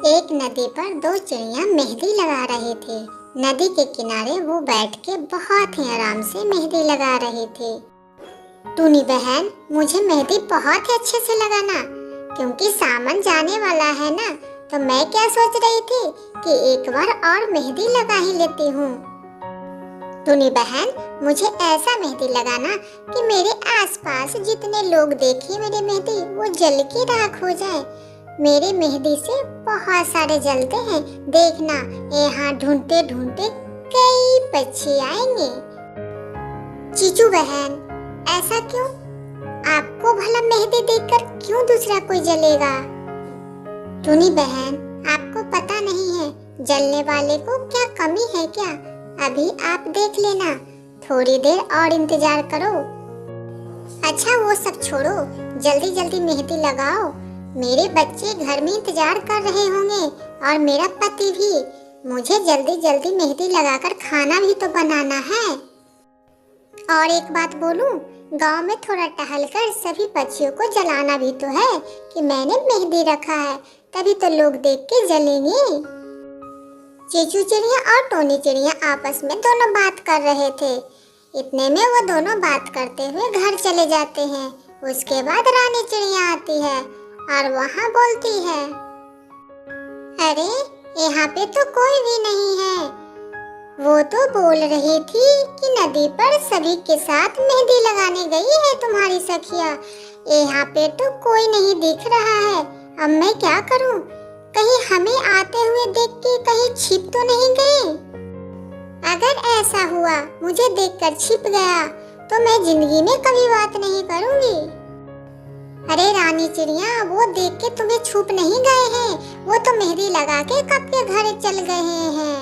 एक नदी पर दो चिड़िया मेहंदी लगा रही थी। नदी के किनारे वो बैठ के बहुत ही आराम से मेहंदी लगा रही थी। टूनी बहन, मुझे मेहंदी बहुत ही अच्छे से लगाना, क्योंकि सावन जाने वाला है ना। तो मैं क्या सोच रही थी कि एक बार और मेहंदी लगा ही लेती हूँ। टूनी बहन, मुझे ऐसा मेहंदी लगाना कि मेरे आसपास जितने लोग देखें मेरी मेहंदी, वो जल के राख हो जाए। मेरी मेहंदी से बहुत सारे जलते हैं, देखना यहाँ ढूंढते ढूंढते कई पक्षी आएंगे। चीचू बहन, ऐसा क्यों? आपको भला मेहंदी देखकर क्यों दूसरा कोई जलेगा? टूनी बहन, आपको पता नहीं है जलने वाले को क्या कमी है क्या? अभी आप देख लेना, थोड़ी देर और इंतजार करो। अच्छा वो सब छोड़ो, जल्दी जल्दी मेहंदी लगाओ। मेरे बच्चे घर में इंतजार कर रहे होंगे और मेरा पति भी। मुझे जल्दी जल्दी मेहंदी लगाकर खाना भी तो बनाना है। और एक बात बोलूं, गांव में थोड़ा टहलकर सभी पक्षियों को जलाना भी तो है कि मैंने मेहंदी रखा है, तभी तो लोग देख के जलेंगे। चीचू चिड़िया और टोनी चिड़िया आपस में दोनों बात कर रहे थे। इतने में वो दोनों बात करते हुए घर चले जाते हैं। उसके बाद रानी चिड़िया आती है और वहाँ बोलती है, अरे यहाँ पे तो कोई भी नहीं है। वो तो बोल रही थी कि नदी पर सभी के साथ मेहंदी लगाने गई है तुम्हारी सखिया। यहाँ पे तो कोई नहीं दिख रहा है। अब मैं क्या करूँ? कहीं हमें आते हुए देख के कहीं छिप तो नहीं गए? अगर ऐसा हुआ, मुझे देखकर छिप गया, तो मैं जिंदगी में कभी बात नहीं करूँगी। अरे रानी चिड़िया, वो देख के तुम्हें छुप नहीं गए हैं, वो तो मेहंदी लगा के कब के घर चल गए हैं।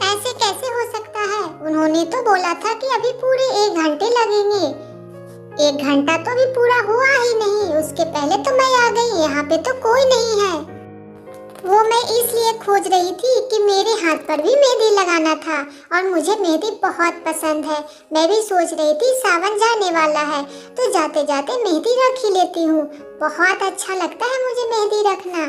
ऐसे कैसे हो सकता है? उन्होंने तो बोला था कि अभी पूरे 1 घंटे लगेंगे। 1 घंटा तो अभी पूरा हुआ ही नहीं, उसके पहले तो मैं आ गई। यहाँ पे तो कोई नहीं है। वो मैं इसलिए खोज रही थी कि मेरे हाथ पर भी मेहंदी लगाना था, और मुझे मेहंदी बहुत पसंद है। मैं भी सोच रही थी सावन जाने वाला है तो जाते जाते मेहंदी रख ही लेती हूँ। बहुत अच्छा लगता है मुझे मेहंदी रखना।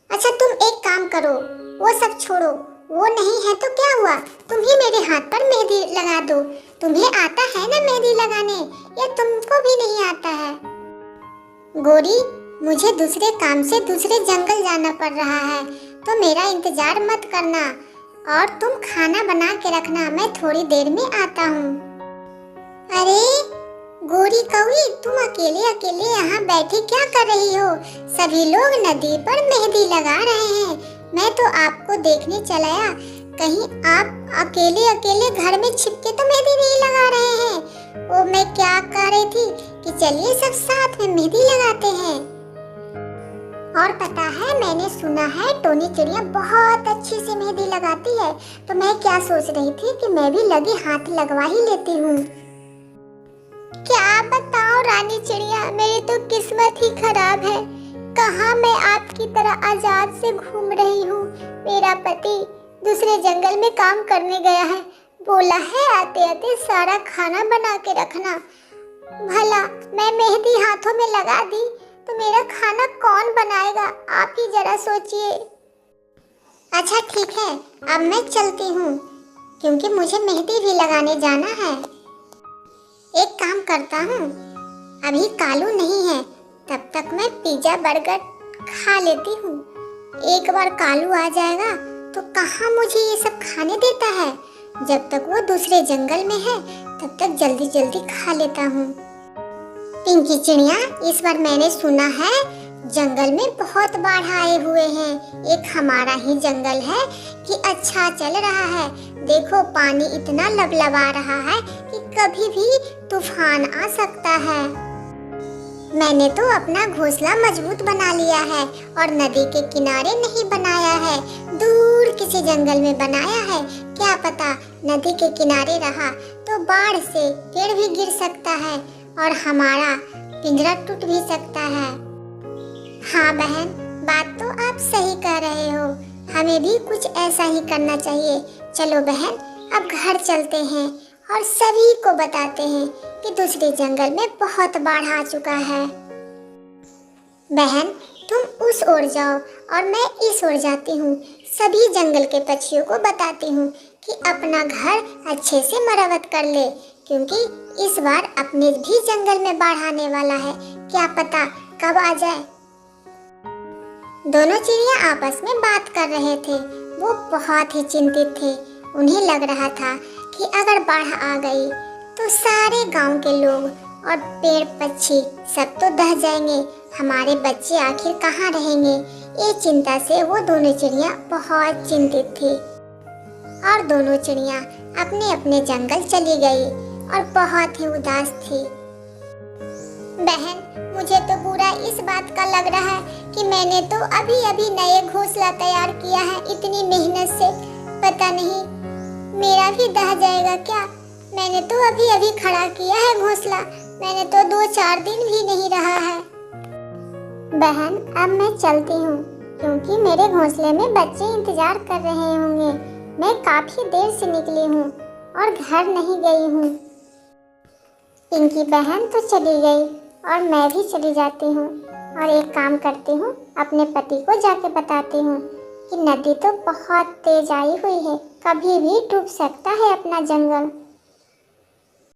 अच्छा तुम एक काम करो, वो सब छोड़ो। वो नहीं है तो क्या हुआ, तुम ही मेरे हाथ पर मेहंदी लगा दो। तुम्हें आता है ना मेहंदी लगाने, या तुमको भी नहीं आता है? गोरी, मुझे दूसरे काम से दूसरे जंगल जाना पड़ रहा है, तो मेरा इंतजार मत करना और तुम खाना बना के रखना। मैं थोड़ी देर में आता हूँ। अरे गोरी कौवी, तुम अकेले अकेले यहाँ बैठे क्या कर रही हो? सभी लोग नदी पर मेहंदी लगा रहे हैं। मैं तो आपको देखने चलाया, कहीं आप अकेले अकेले घर में छिपके तो मेहंदी नहीं लगा रहे हैं। वो मैं क्या कह रही थी कि चलिए सब साथ में मेहंदी लगाते हैं। और पता है, मैंने सुना है टोनी चिड़िया बहुत अच्छी से मेहंदी लगाती है, तो मैं क्या सोच रही थी कि मैं भी लगे हाथ लगवा ही लेती हूँ। क्या बताओ रानी चिड़िया, मेरी तो किस्मत ही खराब है। कहाँ मैं आपकी तरह आजाद से घूम रही हूँ। मेरा पति दूसरे जंगल में काम करने गया है, बोला है आते आते सारा खाना बना के रखना। भला मैं मेहंदी हाथों में लगा दी तो मेरा खाना कौन बनाएगा? आप ही जरा सोचिए। अच्छा ठीक है, अब मैं चलती हूँ, क्योंकि मुझे मेहंदी भी लगाने जाना है। एक काम करता हूँ, अभी कालू नहीं है, तब तक मैं पिज्जा बर्गर खा लेती हूँ। एक बार कालू आ जाएगा तो कहाँ मुझे ये सब खाने देता है। जब तक वो दूसरे जंगल में है तब तक जल्दी जल्दी खा लेता हूँ। पिंकी चिड़िया, इस बार मैंने सुना है जंगल में बहुत बाढ़ आए हुए हैं। एक हमारा ही जंगल है कि अच्छा चल रहा है। देखो पानी इतना लबलबा रहा है कि कभी भी तूफान आ सकता है। मैंने तो अपना घोंसला मजबूत बना लिया है और नदी के किनारे नहीं बनाया है, दूर किसी जंगल में बनाया है। क्या पता नदी के किनारे रहा तो बाढ़ से पेड़ भी गिर सकता है और हमारा पिंजरा टूट भी सकता है। हाँ बहन, बात तो आप सही कह रहे हो, हमें भी कुछ ऐसा ही करना चाहिए। चलो बहन, अब घर चलते हैं और सभी को बताते हैं कि दूसरे जंगल में बहुत बाढ़ आ चुका है। बहन, तुम उस ओर जाओ और मैं इस ओर जाती हूँ। सभी जंगल के पक्षियों को बताती हूँ कि अपना घर अच्छे से मरम्मत कर ले, क्योंकि इस बार अपने भी जंगल में बाढ़ आने वाला है। क्या पता कब आ जाए। दोनों चिड़िया आपस में बात कर रहे थे। वो बहुत ही चिंतित थे। उन्हें लग रहा था कि अगर बाढ़ आ गई तो सारे गांव के लोग और पेड़ पक्षी सब तो दह जाएंगे। हमारे बच्चे आखिर कहाँ रहेंगे। ये चिंता से वो दोनों चिड़िया बहुत चिंतित थी और दोनों चिड़िया अपने अपने जंगल चली गई और बहुत ही उदास थी। बहन, मुझे तो बुरा इस बात का लग रहा है कि मैंने तो अभी अभी नए घोंसला तैयार किया है इतनी मेहनत से। पता नहीं मेरा भी दह जाएगा क्या। मैंने तो अभी अभी खड़ा किया है घोंसला, मैंने तो 2-4 दिन भी नहीं रहा है। बहन, अब मैं चलती हूँ, क्योंकि मेरे घोंसले में बच्चे इंतजार कर रहे होंगे। मैं काफी देर से निकली हूँ और घर नहीं गई हूँ। पिंकी बहन तो चली गई और मैं भी चली जाती हूँ और एक काम करती हूँ, अपने पति को जाके बताती हूँ कि नदी तो बहुत तेज आई हुई है, कभी भी डूब सकता है अपना जंगल।